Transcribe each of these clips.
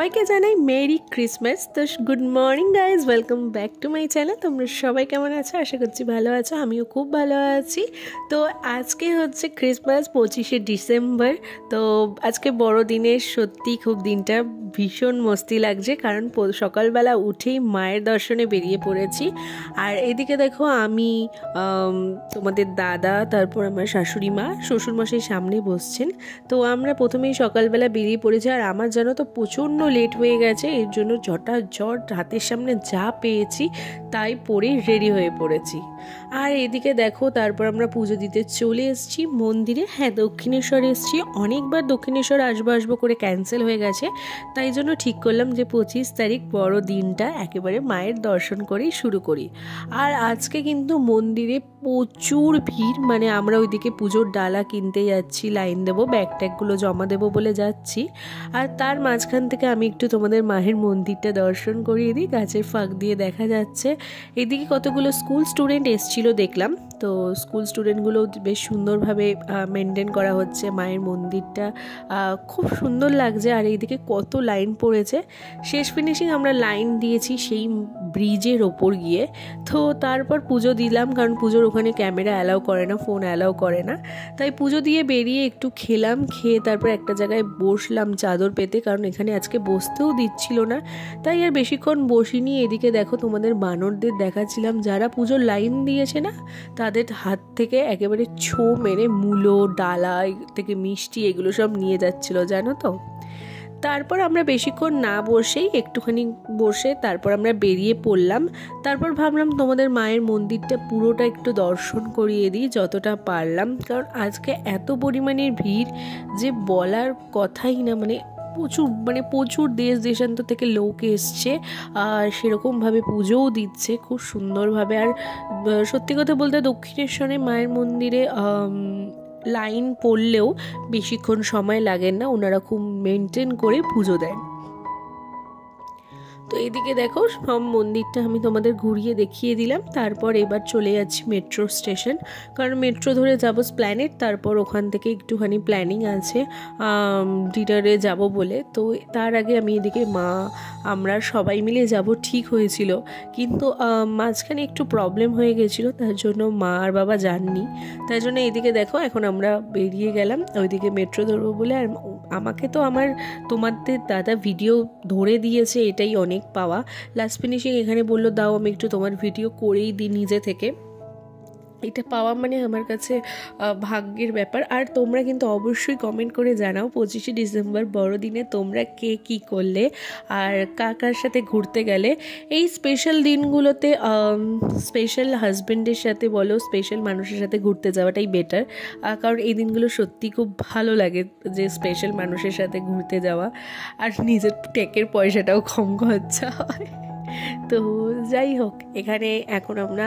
সবাইকে জানাই merry Christmas. তো good morning guys, welcome back to my channel. তোমরা সবাই কেমন আছো? আশা করছি ভালো আছো, আমিও খুব ভালো আছি। তো আজকে হচ্ছে ক্রিসমাস, 25শে ডিসেম্বর। তো আজকে বড়দিনের সত্যি খুব দিনটা ভীষণ মস্তি লাগছে, কারণ সকালবেলা উঠেই মায়ের দর্শনে বেরিয়ে পড়েছি। আর এদিকে দেখো আমি, তোমাদের দাদা, তারপর আমার শাশুড়ি মা, শ্বশুরমশাই সামনে বসছেন। তো আমরা প্রথমেই সকালবেলা বেরিয়ে পড়েছি। আর আমার জানো তো প্রচণ্ড লেট হয়ে গেছে, এর জন্য ঝট হাতের সামনে যা পেয়েছি তাই পরে রেডি হয়ে পড়েছি। আর এদিকে দেখো তারপর আমরা পুজো দিতে চলে এসেছি মন্দিরে। হ্যাঁ, দক্ষিণেশ্বর এসেছি, অনেকবার দক্ষিণেশ্বর আসবো করে ক্যান্সেল হয়ে গেছে, তাই জন্য ঠিক করলাম যে 25 তারিখ বড় দিনটা একেবারে মায়ের দর্শন করেই শুরু করি। আর আজকে কিন্তু মন্দিরে প্রচুর ভিড়, মানে আমরা ওইদিকে পুজোর ডালা কিনতে যাচ্ছি, লাইন দেবো, ব্যাগ ট্যাগগুলো জমা দেবো বলে যাচ্ছি। আর তার মাঝখান থেকে আমি একটু তোমাদের মায়ের মন্দিরটা দর্শন করিয়ে দিই। গাছের ফাঁক দিয়ে দেখা যাচ্ছে এদিকে কতগুলো স্কুল স্টুডেন্ট এসছিল দেখলাম। তো স্কুল স্টুডেন্টগুলো বেশ সুন্দরভাবে মেনটেন করা হচ্ছে মায়ের মন্দিরটা, খুব সুন্দর লাগছে। আর এইদিকে কত লাইন পড়েছে। শেষ ফিনিশিং আমরা লাইন দিয়েছি সেই ব্রিজের ওপর গিয়ে। তো তারপর পুজো দিলাম, কারণ পুজোর ওখানে ক্যামেরা অ্যালাউ করে না, ফোন অ্যালাউ করে না। তাই পুজো দিয়ে বেরিয়ে একটু খেলাম, খেয়ে তারপর একটা জায়গায় বসলাম চাদর পেতে, কারণ এখানে আজকে বসতেও দিচ্ছিল না। তাই আর বেশিক্ষণ বসিনি। এদিকে দেখো তোমাদের বানরদের দেখাচ্ছিলাম, যারা পুজোর লাইন দিয়েছে না, তাদের হাত থেকে একেবারে ছো মেরে মূলো, ডালা থেকে মিষ্টি এগুলো সব নিয়ে যাচ্ছিল, জানো তো। তারপর আমরা বেশিক্ষণ না বসেই একটুখানি বসে তারপর আমরা বেরিয়ে পড়লাম। তারপর ভাবলাম তোমাদের মায়ের মন্দিরটা পুরোটা একটু দর্শন করিয়ে দিই যতটা পারলাম, কারণ আজকে এত পরিমাণের ভিড় যে বলার কথাই না। প্রচুর দেশ দেশান্তর থেকে লোক এসছে, আর সেরকমভাবে পুজোও দিচ্ছে খুব সুন্দরভাবে। আর সত্যি কথা বলতে দক্ষিণেশ্বরে মায়ের মন্দিরে লাইন পড়লেও বেশিক্ষণ সময় লাগে না, ওনারা খুব মেনটেন করে পুজো দেন। তো এদিকে দেখো সব মন্দিরটা আমি তোমাদের ঘুরিয়ে দেখিয়ে দিলাম। তারপর এবার চলে যাচ্ছি মেট্রো স্টেশন, কারণ মেট্রো ধরে যাবো স্প্ল্যানেড, তারপর ওখান থেকে একটুখানি প্ল্যানিং আছে ডিনারে যাব বলে। তো তার আগে আমি এদিকে আমরা সবাই মিলে যাব ঠিক হয়েছিল, কিন্তু মাঝখানে একটু প্রবলেম হয়ে গেছিলো, তার জন্য মা আর বাবা যাননি। তাই জন্য এদিকে দেখো এখন আমরা বেরিয়ে গেলাম ওইদিকে মেট্রো ধরবো বলে। আর আমাকে তো তোমাদের দাদা ভিডিও ধরে দিয়েছে, এটাই অনেক পাওয়া। লাস্ট ফিনিশিং এখানে বললো দাও আমি একটু তোমার ভিডিও করেই দিই নিজে থেকে। এটা পাওয়া মানে আমার কাছে ভাগ্যের ব্যাপার। আর তোমরা কিন্তু অবশ্যই কমেন্ট করে জানাও 25শে ডিসেম্বর বড়দিনে তোমরা কে কী করলে আর কার সাথে ঘুরতে গেলে। এই স্পেশাল দিনগুলোতে স্পেশাল হাজব্যান্ডের সাথে বলো, স্পেশাল মানুষের সাথে ঘুরতে যাওয়াটাই বেটার, কারণ এই দিনগুলো সত্যি খুব ভালো লাগে যে স্পেশাল মানুষের সাথে ঘুরতে যাওয়া, আর নিজের টেকের পয়সাটাও কম খরচা হয়। তো যাই হোক, এখানে এখন আমরা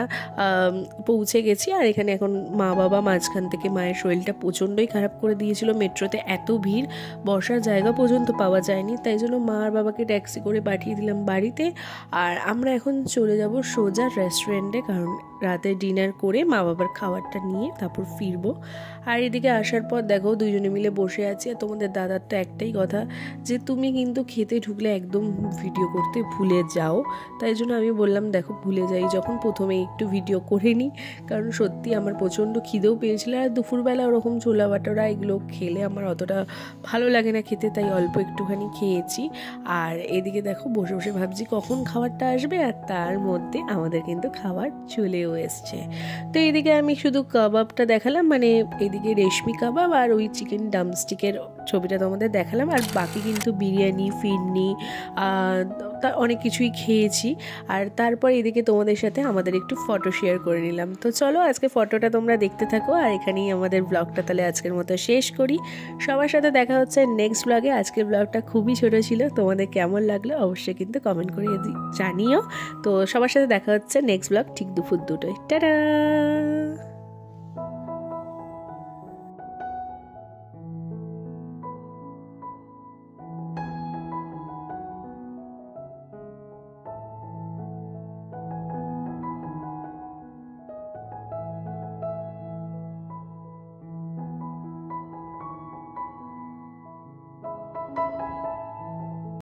পৌঁছে গেছি। আর এখানে এখন মা বাবা মাঝখান থেকে মায়ের শরীরটা প্রচণ্ডই খারাপ করে দিয়েছিল, মেট্রোতে এত ভিড় বসার জায়গা পর্যন্ত পাওয়া যায়নি, তাই জন্য মা আর বাবাকে ট্যাক্সি করে পাঠিয়ে দিলাম বাড়িতে। আর আমরা এখন চলে যাব সোজা রেস্টুরেন্টে, কারণ রাতে ডিনার করে মা বাবার খাবারটা নিয়ে তারপর ফিরবো। আর এদিকে আসার পর দেখো দুইজনে মিলে বসে আছি। আর তোমাদের দাদার তো একটাই কথা যে তুমি কিন্তু খেতে ঢুকলে একদম ভিডিও করতে ভুলে যাও। তাই জন্য আমি বললাম দেখো ভুলে যাই যখন, প্রথমে একটু ভিডিও করে নিই, কারণ সত্যি আমার প্রচণ্ড খিদেও পেয়েছিল। আর দুপুরবেলা ওরকম ছোলা বাটোরা এগুলো খেলে আমার অতটা ভালো লাগে না খেতে, তাই অল্প একটুখানি খেয়েছি। আর এদিকে দেখো বসে বসে ভাবছি কখন খাবারটা আসবে, আর তার মধ্যে আমাদের কিন্তু খাবার চলেও এসছে। তো এদিকে আমি শুধু কাবাবটা দেখালাম, মানে এদিকে রেশমি কাবাব আর ওই চিকেন ড্রামস্টিকের ছবিটা তোমাদের দেখালাম। আর বাকি কিন্তু বিরিয়ানি, ফিরনি, অনেক কিছুই খেয়েছি। আর তারপর এদিকে তোমাদের সাথে আমাদের একটু ফটো শেয়ার করে নিলাম। তো চলো আজকে ফটোটা তোমরা দেখতে থাকো, আর এখানেই আমাদের ব্লগটা তাহলে আজকের মতো শেষ করি। সবার সাথে দেখা হচ্ছে নেক্সট ব্লগে। আজকের ব্লগটা খুবই ছোট ছিল, তোমাদের কেমন লাগলো অবশ্যই কিন্তু কমেন্ট করে জানিও। তো সবার সাথে দেখা হচ্ছে নেক্সট ব্লগ ঠিক দুপুর 2টায়। টাটা।